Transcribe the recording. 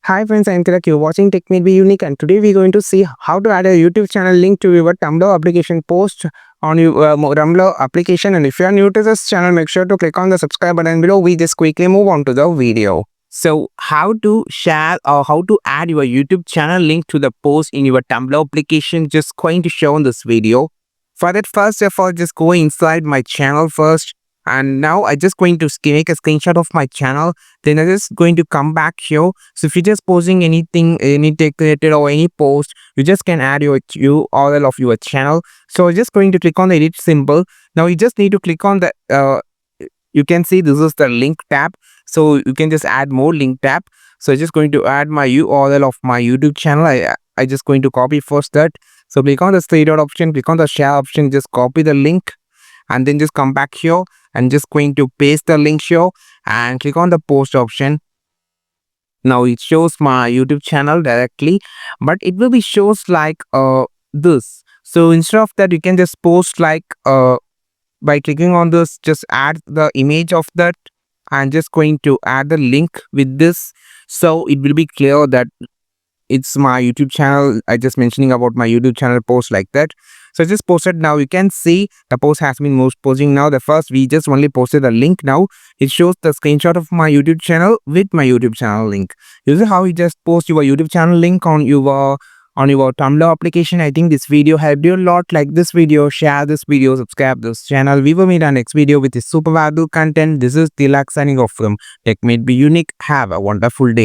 Hi friends, I'm Kirak. You're watching Tech May Be Unique, and today we're going to see how to add a YouTube channel link to your Tumblr application post on your Tumblr application. And if you are new to this channel, make sure to click on the subscribe button below. We just quickly move on to the video. So how to share or how to add your YouTube channel link to the post in your Tumblr application, just going to show in this video. For that, first of all, just go inside my channel first. And now I just going to make a screenshot of my channel. Then I just going to come back here. So if you're just posting anything, any tech related or any post, you just can add your URL of your channel. So just going to click on the edit symbol. Now you just need to click on the you can see this is the link tab. So you can just add more link tab. So I'm just going to add my URL of my YouTube channel. I just going to copy first that. So click on the three dot option, click on the share option, just copy the link and then just come back here and just going to paste the link here and click on the post option. Now it shows my YouTube channel directly, but it will be shows like this. So instead of that, you can just post like by clicking on this, just add the image of that and just going to add the link with this. So it will be clear that it's my YouTube channel. I just mentioning about my YouTube channel post like that. So I just posted. Now you can see the post has been most posting. Now the first we just only posted the link. Now it shows the screenshot of my YouTube channel with my YouTube channel link. This is how you just post your YouTube channel link on your Tumblr application. I think this video helped you a lot. Like this video, share this video, subscribe this channel. We will meet our next video with this super valuable content. This is Tilak signing off from Tech May Be Unique. Have a wonderful day.